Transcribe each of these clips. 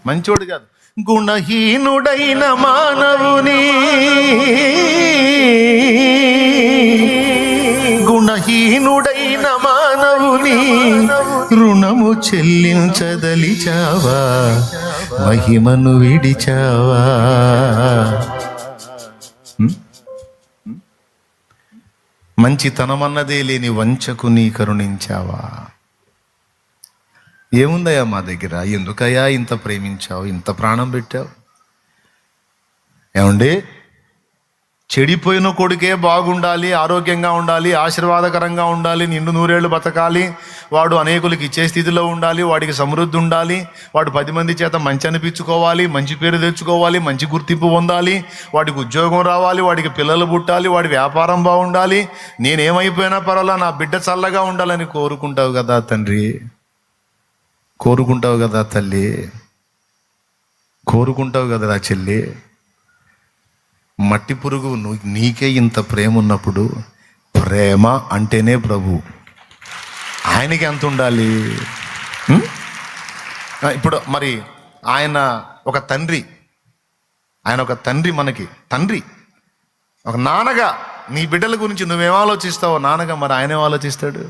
మంచోడు కాదు. గుణహీనుడైన మానవుని, గుణహీనుడైన మానవుని రుణము చెల్లించదలిచావా, మహిమను విడిచావా. మంచితనమన్నదే లేని వంచకు నీ కరుణించావా. ఏముందయ్యా మా దగ్గర, ఎందుకయ్యా ఇంత ప్రేమించావు, ఇంత ప్రాణం పెట్టావు. ఏమండి, చెడిపోయిన కొడుకే బాగుండాలి, ఆరోగ్యంగా ఉండాలి, ఆశీర్వాదకరంగా ఉండాలి, నిండు నూరేళ్లు బతకాలి, వాడు అనేకులకి ఇచ్చే స్థితిలో ఉండాలి, వాడికి సమృద్ధి ఉండాలి, వాడు 10 మంది చేత మంచి అనిపించుకోవాలి, మంచి పేరు తెచ్చుకోవాలి, మంచి గుర్తింపు పొందాలి, వాడికి ఉద్యోగం రావాలి, వాడికి పిల్లలు పుట్టాలి, వాడి వ్యాపారం బాగుండాలి, నేనేమైపోయినా పర్వాలా నా బిడ్డ చల్లగా ఉండాలని కోరుకుంటావు కదా తండ్రి, కోరుకుంటావు కదా తల్లి, కోరుకుంటావు కదా చెల్లి. మట్టి పురుగు నీకే ఇంత ప్రేమ ఉన్నప్పుడు, ప్రేమ అంటేనే ప్రభు, ఆయనకి ఎంత ఉండాలి. ఇప్పుడు మరి ఆయన ఒక తండ్రి, ఆయన ఒక తండ్రి, మనకి తండ్రి, ఒక నాన్నగా నీ బిడ్డల గురించి నువ్వేం ఆలోచిస్తావో నాన్నగా మరి ఆయన ఏం ఆలోచిస్తాడు.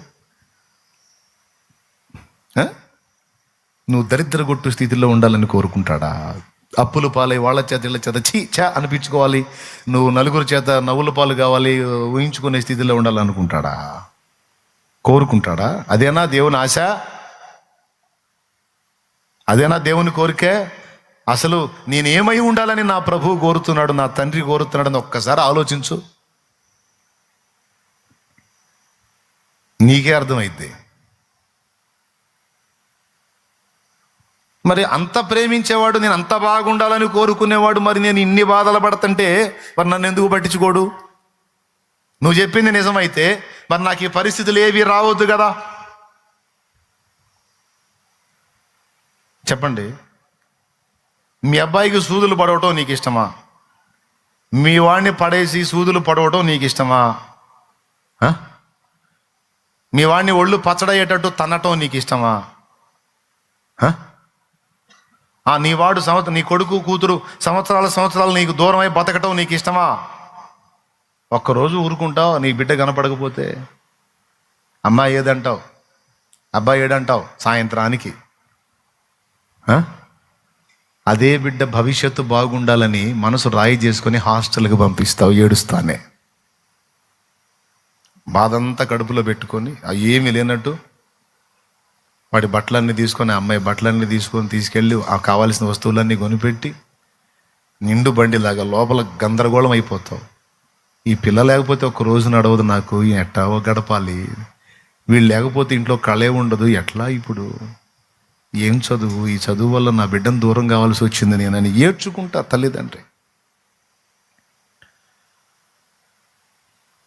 నువ్వు దరిద్ర గొట్టు స్థితిలో ఉండాలని కోరుకుంటాడా? అప్పుల పాలై వాళ్ళ చేత ఇళ్ళ చేత చా అనిపించుకోవాలి, నువ్వు నలుగురు చేత నవ్వుల పాలు కావాలి, ఊహించుకునే స్థితిలో ఉండాలనుకుంటాడా? కోరుకుంటాడా? అదేనా దేవుని ఆశ? అదేనా దేవుని కోరికే? అసలు నేనేమై ఉండాలని నా ప్రభువు కోరుతున్నాడు, నా తండ్రి కోరుతున్నాడని ఒక్కసారి ఆలోచించు, నీకే అర్థమైద్ది. మరి అంత ప్రేమించేవాడు, నేను అంత బాగుండాలని కోరుకునేవాడు, మరి నేను ఇన్ని బాధలు పడుతుంటే మరి నన్ను ఎందుకు పట్టించుకోడు? నువ్వు చెప్పింది నిజమైతే మరి నాకు ఈ పరిస్థితులు ఏవి రావద్దు కదా. చెప్పండి, మీ అబ్బాయికి సూదులు పడవటం నీకు ఇష్టమా? మీ వాడిని పడేసి సూదులు పడవటం నీకు ఇష్టమా? మీ వాడిని ఒళ్ళు పచ్చడయ్యేటట్టు తన్నటం నీకు ఇష్టమా? నీ వాడు నీ కొడుకు కూతురు సంవత్సరాలు నీకు దూరమై బతకటం నీకు ఇష్టమా? ఒక్కరోజు ఊరుకుంటావు నీ బిడ్డ కనపడకపోతే? అమ్మాయి ఏదంటావు, అబ్బాయి ఏడంటావు సాయంత్రానికి. అదే బిడ్డ భవిష్యత్తు బాగుండాలని మనసు రాయి చేసుకొని హాస్టల్కి పంపిస్తావు ఏడుస్తానే, బాధంతా కడుపులో పెట్టుకొని ఏమీ లేనట్టు. వాడి బట్టలన్నీ తీసుకొని, అమ్మాయి బట్టలన్నీ తీసుకెళ్ళి ఆ కావాల్సిన వస్తువులన్నీ కొనిపెట్టి నిండు బండిలాగా లోపల గందరగోళం అయిపోతావు. ఈ పిల్ల లేకపోతే ఒక్క రోజు నడవదు నాకు, ఎట్టా గడపాలి, వీళ్ళు లేకపోతే ఇంట్లో కళే ఉండదు, ఎట్లా ఇప్పుడు ఏం చదువు, ఈ చదువు వల్ల నా బిడ్డను దూరం కావాల్సి వచ్చింది నేనని ఏడ్చుకుంటా తల్లిదండ్రి.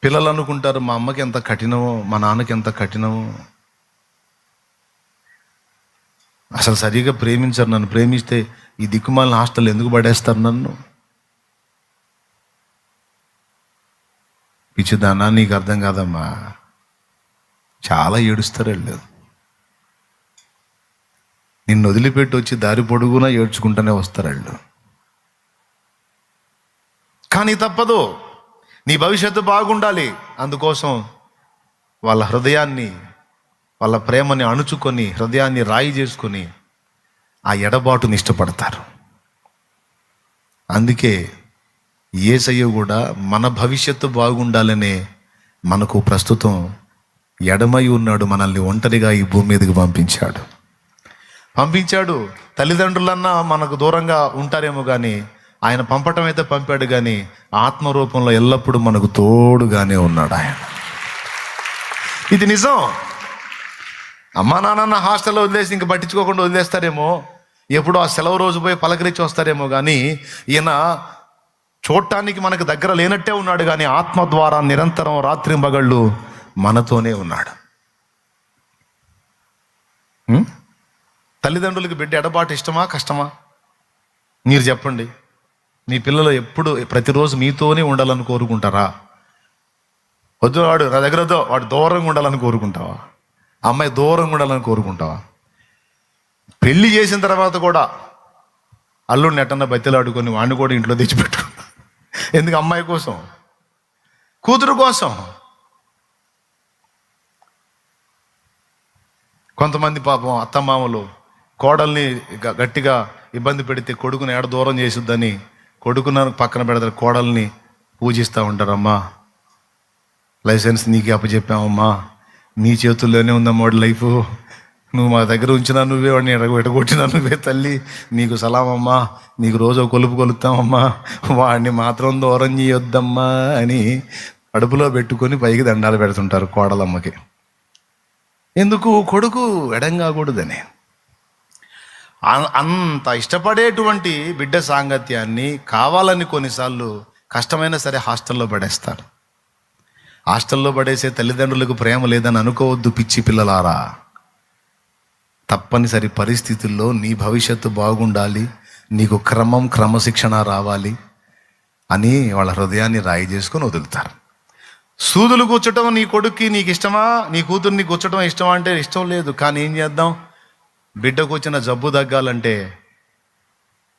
పిల్లలు అనుకుంటారు మా అమ్మకి ఎంత కఠినమో, మా నాన్నకి ఎంత కఠినమో. అసలు సరిగా ప్రేమించరు నన్ను, ప్రేమిస్తే ఈ దిక్కుమాలిన హాస్టల్ ఎందుకు పడేస్తారు నన్ను? పిచ్చిదానా, నీకు అర్థం కాదమ్మా, చాలా ఏడుస్తారు వాళ్ళు. నిన్ను వదిలిపెట్టి వచ్చి దారి పొడుగునా ఏడ్చుకుంటూనే వస్తారు వాళ్ళు. కానీ తప్పదు, నీ భవిష్యత్తు బాగుండాలి, అందుకోసం వాళ్ళ హృదయాన్ని, వాళ్ళ ప్రేమని అణుచుకొని, హృదయాన్ని రాయి చేసుకొని ఆ ఎడబాటుని ఇష్టపడతారు. అందుకే యేసయ్య కూడా మన భవిష్యత్తు బాగుండాలనే మనకు ప్రస్తుతం ఎడమై ఉన్నాడు, మనల్ని ఒంటరిగా ఈ భూమి మీదకి పంపించాడు. తల్లిదండ్రులన్నా మనకు దూరంగా ఉంటారేమో కానీ ఆయన పంపటం అయితే పంపాడు, కానీ ఆత్మరూపంలో ఎల్లప్పుడూ మనకు తోడుగానే ఉన్నాడు ఆయన. ఇది నిజం. అమ్మా నాన్న హాస్టల్లో వదిలేసి ఇంక పట్టించుకోకుండా వదిలేస్తారేమో, ఎప్పుడో ఆ సెలవు రోజు పోయి పలకరించి వస్తారేమో, కానీ ఈయన చూడటానికి మనకు దగ్గర లేనట్టే ఉన్నాడు, కానీ ఆత్మ ద్వారా నిరంతరం రాత్రింబగళ్ళు మనతోనే ఉన్నాడు. తల్లిదండ్రులకి బిడ్డ ఎడబాటు ఇష్టమా కష్టమా? మీరు చెప్పండి. మీ పిల్లలు ఎప్పుడు ప్రతిరోజు మీతోనే ఉండాలని కోరుకుంటారా? వద్దు వాడు నా దగ్గర వద్దు, వాడు దూరంగా ఉండాలని కోరుకుంటావా? అమ్మాయి దూరంగా ఉండాలని కోరుకుంటావా? పెళ్లి చేసిన తర్వాత కూడా అల్లుడిని ఎట్టన్నా బతిలాడుకొని వాడిని కూడా ఇంట్లో తెచ్చిపెట్టు. ఎందుకు? అమ్మాయి కోసం, కూతురు కోసం. కొంతమంది పాపం అత్తమామలు కోడల్ని గట్టిగా ఇబ్బంది పెడితే కొడుకుని ఏడ దూరం చేసిద్దని కొడుకును పక్కన పెడతారు, కోడల్ని పూజిస్తూ ఉంటారమ్మా. లైసెన్స్ నీకే అప్పచెప్పామమ్మా, నీ చేతుల్లోనే ఉందమ్మా వాడి లైఫ్, నువ్వు మా దగ్గర ఉంచినా నువ్వే, వాడిని ఎడగొట్టినా నువ్వే తల్లి, నీకు సలామమ్మా, నీకు రోజు కొలుపు కొలుస్తామమ్మా, వాడిని మాత్రం దూరం చేయొద్దమ్మా అని కడుపులో పెట్టుకొని పైకి దండాలు పెడుతుంటారు కోడలమ్మకి. ఎందుకు? కొడుకు ఎడం కాకూడదని. అంత ఇష్టపడేటువంటి బిడ్డ సాంగత్యాన్ని కావాలని కొన్నిసార్లు కష్టమైనా సరే హాస్టల్లో పడేస్తారు. హాస్టల్లో పడేసే తల్లిదండ్రులకు ప్రేమ లేదని అనుకోవద్దు పిచ్చి పిల్లలారా. తప్పనిసరి పరిస్థితుల్లో నీ భవిష్యత్తు బాగుండాలి, నీకు క్రమశిక్షణ రావాలి అని వాళ్ళ హృదయాన్ని రాయి చేసుకొని వదులుతారు. సూదులు కూర్చోటం నీ కొడుక్కి నీకు ఇష్టమా? నీ కూతుర్ని కూర్చోటం ఇష్టమా అంటే ఇష్టం లేదు. కానీ ఏం చేద్దాం? బిడ్డకు వచ్చిన జబ్బు తగ్గాలంటే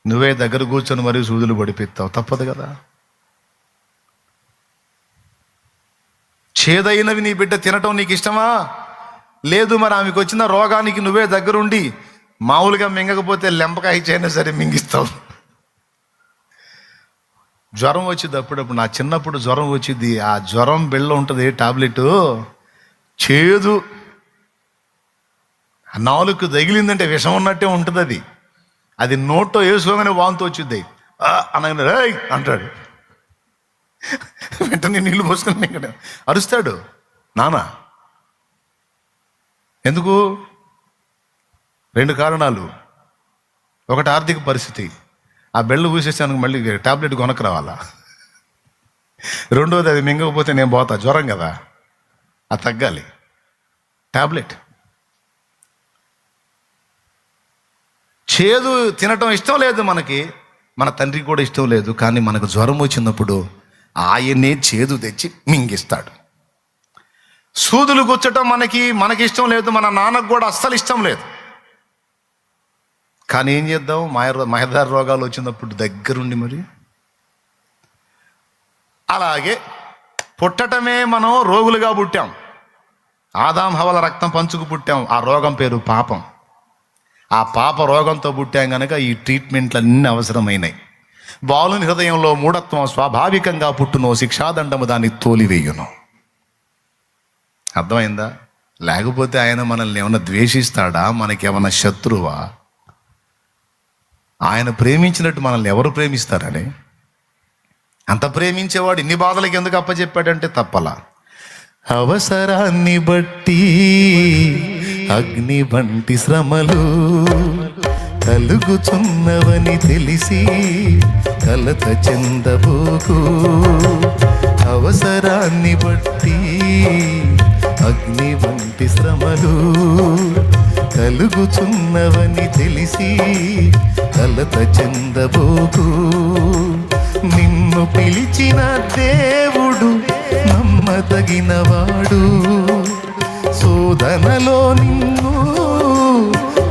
నువ్వే దగ్గర కూర్చొని మరీ సూదులు పడిపిస్తావు, తప్పదు కదా. చేదైనవి నీ బిడ్డ తినటం నీకు ఇష్టమా? లేదు. మరి ఆమెకు వచ్చిన రోగానికి నువ్వే దగ్గరుండి మామూలుగా మింగకపోతే లెంపకాయ ఇచ్చైనా సరే మింగిస్తావు. జ్వరం వచ్చింది అప్పుడప్పుడు. నా చిన్నప్పుడు జ్వరం వచ్చింది. ఆ జ్వరం బిళ్ళ ఉంటుంది టాబ్లెట్, చేదు, నాలుగు తగిలిందంటే విషం ఉన్నట్టే ఉంటుంది. అది నోట్లో వేసుకోగానే వాంతి వచ్చింది. అనగానే రేయ్ అంటాడు, వెంటనే నీళ్ళు పోసుకొని ఇక్కడ అరుస్తాడు నాన్న. ఎందుకు? 2 కారణాలు. ఒకటి ఆర్థిక పరిస్థితి, ఆ బెళ్ళు పూసేసాను మళ్ళీ టాబ్లెట్ కొనకు రావాలా. రెండోది అది మింగకపోతే నేను పోతా, జ్వరం కదా, అది తగ్గాలి, టాబ్లెట్. చేదు తినటం ఇష్టం లేదు మనకి, మన తండ్రికి కూడా ఇష్టం లేదు. కానీ మనకు జ్వరం వచ్చినప్పుడు ఆయనే చేదు తెచ్చి మింగిస్తాడు. సూదులు గుచ్చటం మనకి ఇష్టం లేదు, మన నాన్నకు కూడా అస్సలు ఇష్టం లేదు. కానీ ఏం చేద్దాం? మాయదారి రోగాలు వచ్చినప్పుడు దగ్గరుండి మరి. అలాగే పుట్టటమే మనం రోగులుగా పుట్టాం. ఆదాం హవ్వల రక్తం పంచుకు పుట్టాం. ఆ రోగం పేరు పాపం. ఆ పాప రోగంతో పుట్టాం కనుక ఈ ట్రీట్మెంట్లన్నీ అవసరమైనాయి. బాలుని హృదయంలో మూఢత్వం స్వాభావికంగా పుట్టును, శిక్షాదండము దాన్ని తోలివేయును. అర్థమైందా? లేకపోతే ఆయన మనల్ని ఏమైనా ద్వేషిస్తాడా? మనకేమన్నా శత్రువా? ఆయన ప్రేమించినట్టు మనల్ని ఎవరు ప్రేమిస్తారని? అంత ప్రేమించేవాడు ఇన్ని బాధలకు ఎందుకు అప్పచెప్పాడంటే తప్పలా. అవసరాన్ని బట్టి అగ్ని వంటి శ్రమలు కలుగుచున్నవని తెలిసి కలత చెందబోకు. అవసరాన్ని బట్టి అగ్ని వంటి శ్రమలు కలుగుచున్నవని తెలిసి కలత చెందబోకు. నిన్ను పిలిచిన దేవుడు నమ్మదగినవాడు, శోధనలో నిన్ను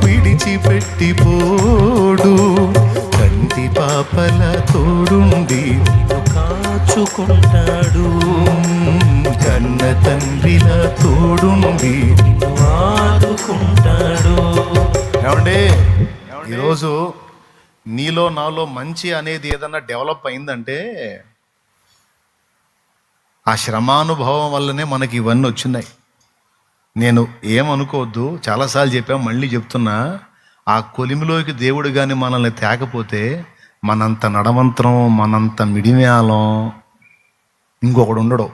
విడిచిపెట్టిపోడు. కంటి పాపల తోడుండి కాచుకుంటాడు, కన్న తండ్రిల తోడుండి ఆదుకుంటాడు. ఏమండి, ఈరోజు నీలో నాలో మంచి అనేది ఏదన్నా డెవలప్ అయిందంటే ఆ శ్రమానుభవం వల్లనే మనకి ఇవన్నీ వచ్చినాయి. నేను ఏమనుకోవద్దు, చాలాసార్లు చెప్పాం, మళ్ళీ చెప్తున్నా. ఆ కొలిమిలోకి దేవుడు కానీ మనల్ని తేకపోతే మనంత నడవంతరం, మనంత మిడిమేళం ఇంకొకడు ఉండడు.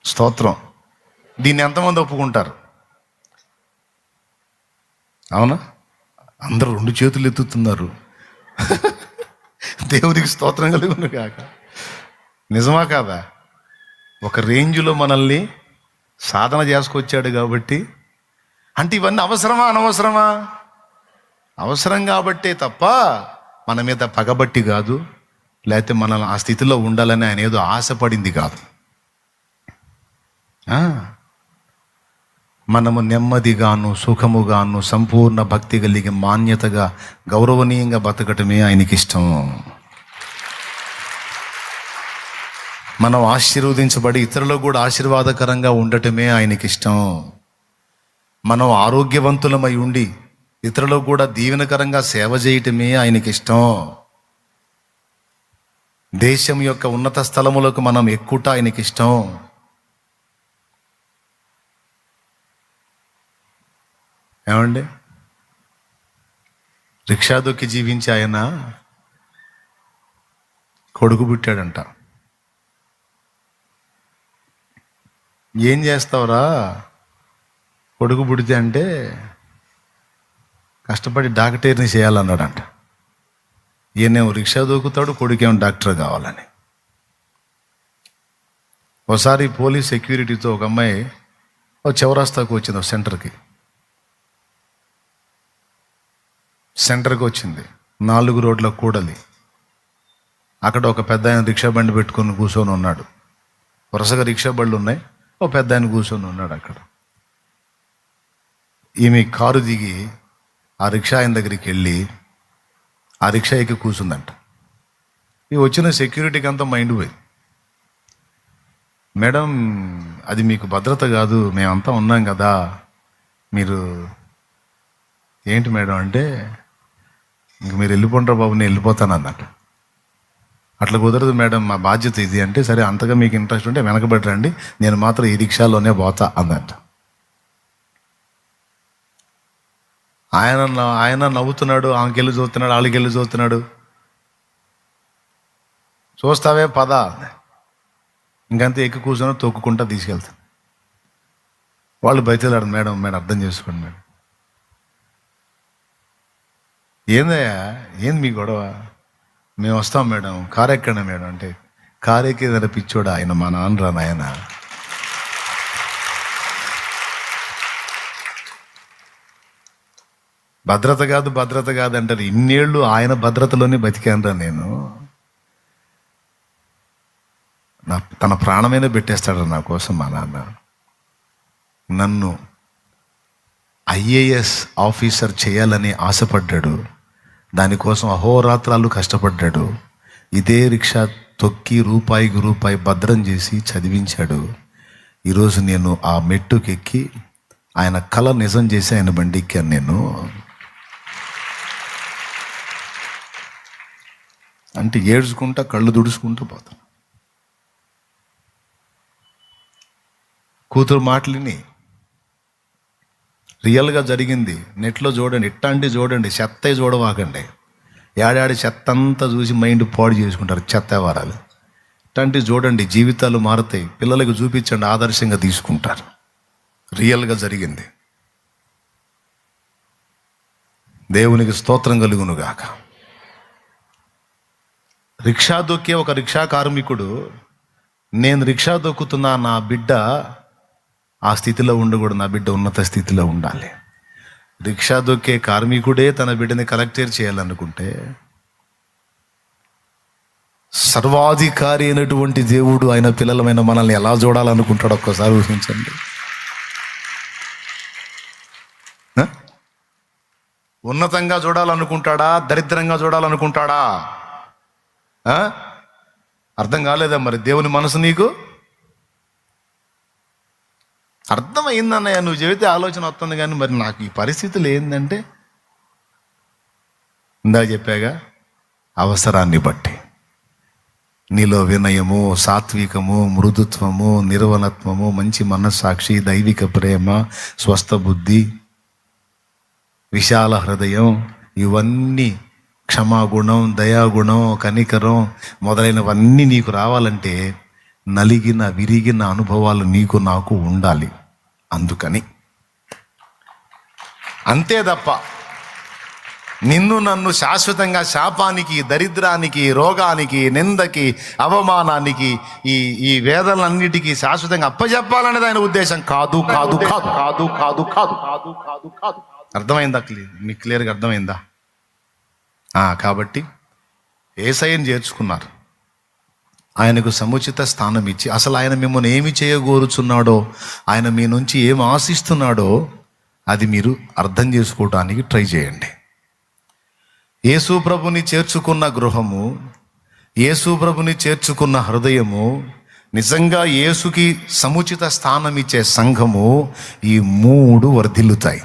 స్తోత్రం. దీన్ని ఎంతమంది ఒప్పుకుంటారు? అవునా? అందరూ 2 చేతులు ఎత్తుతున్నారు. దేవుడికి స్తోత్రం కలుగును కాక. నిజమా కాదా? ఒక రేంజ్లో మనల్ని సాధన చేసుకొచ్చాడు కాబట్టి. అంటే ఇవన్నీ అవసరమా అనవసరమా? అవసరం కాబట్టే తప్ప మన మీద పగబట్టి కాదు, లేకపోతే మనల్ని ఆ స్థితిలో ఉండాలని ఆయన ఏదో ఆశపడింది కాదు. మనము నెమ్మదిగాను సుఖముగాను సంపూర్ణ భక్తి కలిగి మాన్యతగా గౌరవనీయంగా బతకటమే ఆయనకి ఇష్టం. మనం ఆశీర్వదించబడి ఇతరులకు కూడా ఆశీర్వాదకరంగా ఉండటమే ఆయనకి ఇష్టం. మనం ఆరోగ్యవంతులమై ఉండి ఇతరులకు కూడా దీవెనకరంగా సేవ చేయటమే ఆయనకి ఇష్టం. దేశం యొక్క ఉన్నత స్థలములకు మనం ఎక్కుట ఆయనకి ఇష్టం. ఏమండి, రిక్షా దొక్కి జీవించి ఆయన కొడుకు పుట్టాడంట. ఏం చేస్తావురా కొడుకు పుడితే అంటే, కష్టపడి డాక్టర్ని చేయాలన్నాడంట. ఈయనేమో రిక్షా దూకుతాడు, కొడుకేమో డాక్టర్ కావాలని. ఒకసారి పోలీస్ సెక్యూరిటీతో ఒక అమ్మాయి చౌరాస్తాకు వచ్చింది, ఒక సెంటర్కి వచ్చింది. 4 రోడ్ల కూడలి. అక్కడ ఒక పెద్ద ఆయన రిక్షా బండి పెట్టుకొని కూర్చొని ఉన్నాడు. వరుసగా రిక్షా బండ్లు ఉన్నాయి, ఒక పెద్ద ఆయన కూర్చొని ఉన్నాడు అక్కడ. ఈమె కారు దిగి ఆ రిక్షా ఆయన దగ్గరికి వెళ్ళి ఆ రిక్షా ఎక్కి కూర్చుందంట. ఈ వచ్చిన సెక్యూరిటీకి అంతా మైండ్ పోయి, మేడం అది మీకు భద్రత కాదు, మేమంతా ఉన్నాం కదా, మీరు ఏంటి మేడం అంటే, ఇంక మీరు వెళ్ళిపోంటారు బాబు, నేను వెళ్ళిపోతాను అన్నట్ట. అట్లా కుదరదు మేడం, మా బాధ్యత ఇది అంటే, సరే అంతగా మీకు ఇంట్రెస్ట్ ఉంటే వెనకబెట్టరండి, నేను మాత్రం ఈ రిక్షాలోనే పోతా అందంట. ఆయన నవ్వుతున్నాడు, ఆమెకెళ్ళి చూస్తున్నాడు, వాళ్ళకెళ్ళి చూస్తున్నాడు. చూస్తావే పద, ఇంకంతే ఎక్కి కూర్చొని తొక్కుకుంటా తీసుకెళ్తాను. వాళ్ళు బయటలాడు, మేడం అర్థం చేసుకోండి మేడం. ఏందయ్యా, ఏంది మీ గొడవ? మేము వస్తాం మేడం, కారు ఎక్కండి మేడం అంటే, కారు ఎక్కేదైనా పిచ్చోడా ఆయన, మా నాన్నరా నాయన. భద్రత కాదు అంటారు. ఇన్నేళ్ళు ఆయన భద్రతలోనే బతికానరా నేను. తన ప్రాణమైనా పెట్టేస్తాడు నా కోసం మా నాన్న. నన్ను ఐఏఎస్ ఆఫీసర్ చేయాలని ఆశపడ్డాడు, దానికోసం అహోరాత్రాలు కష్టపడ్డాడు. ఇదే రిక్షా తొక్కి రూపాయికి రూపాయి భద్రం చేసి చదివించాడు. ఈరోజు నేను ఆ మెట్టుకెక్కి ఆయన కళ నిజం చేసి ఆయన బండి ఎక్కాను నేను. అంటే ఏడ్చుకుంటా కళ్ళు దుడుచుకుంటూ పోతాను. కూతురు మాటలిని రియల్గా జరిగింది. నెట్లో చూడండి, ఇట్లాంటివి చూడండి, చెత్త చూడవాకండి. ఏడాడి చెత్త అంతా చూసి మైండ్ పాడు చేసుకుంటారు చెత్త వారాలు. ఇట్లాంటివి చూడండి, జీవితాలు మారుతాయి. పిల్లలకు చూపించండి, ఆదర్శంగా తీసుకుంటారు. రియల్గా జరిగింది. దేవునికి స్తోత్రం కలుగునుగాక. రిక్షా దొక్కే ఒక రిక్షా కార్మికుడు, నేను రిక్షా దొక్కుతున్నా, నా బిడ్డ ఆ స్థితిలో ఉండకూడదు, నా బిడ్డ ఉన్నత స్థితిలో ఉండాలి. రిక్షా దొక్కే కార్మికుడే తన బిడ్డని కలెక్టర్ చేయాలనుకుంటే, సర్వాధికారి అయినటువంటి దేవుడు ఆయన పిల్లలమైన మనల్ని ఎలా చూడాలనుకుంటాడు ఒక్కసారి ఊహించండి. ఉన్నతంగా చూడాలనుకుంటాడా, దరిద్రంగా చూడాలనుకుంటాడా? అర్థం కాలేదా మరి దేవుని మనసు నీకు? అర్థమైందన్నయ్య, నువ్వు చెబితే ఆలోచన వస్తుంది, కానీ మరి నాకు ఈ పరిస్థితులు ఏంటంటే, ఇందా చెప్పాగా, అవసరాన్ని బట్టి నీలో వినయము, సాత్వికము, మృదుత్వము, నిర్వలత్వము, మంచి మనస్సాక్షి, దైవిక ప్రేమ, స్వస్థ బుద్ధి, విశాల హృదయం, ఇవన్నీ, క్షమాగుణం, దయాగుణం, కనికరం మొదలైనవన్నీ నీకు రావాలంటే నలిగిన విరిగిన అనుభవాలు నీకు నాకు ఉండాలి. అందుకని అంతే తప్ప నిన్ను నన్ను శాశ్వతంగా శాపానికి, దరిద్రానికి, రోగానికి, నిందకి, అవమానానికి, ఈ వేదనలన్నిటికీ శాశ్వతంగా అప్పచెప్పాలనేది ఆయన ఉద్దేశం కాదు. కాదు కాదు కాదు కాదు కాదు కాదు కాదు కాదు అర్థమైందా? మీకు క్లియర్గా అర్థమైందా? కాబట్టి యేసయ్యను చేర్చుకున్నారు. ఆయనకు సముచిత స్థానం ఇచ్చి, అసలు ఆయన మిమ్మల్ని ఏమి చేయగోరుచున్నాడో, ఆయన మీ నుంచి ఏం ఆశిస్తున్నాడో అది మీరు అర్థం చేసుకోవటానికి ట్రై చేయండి. యేసు ప్రభుని చేర్చుకున్న గృహము, యేసు ప్రభుని చేర్చుకున్న హృదయము, నిజంగా యేసుకి సముచిత స్థానం ఇచ్చే సంఘము, ఈ మూడు వర్ధిల్లుతాయి.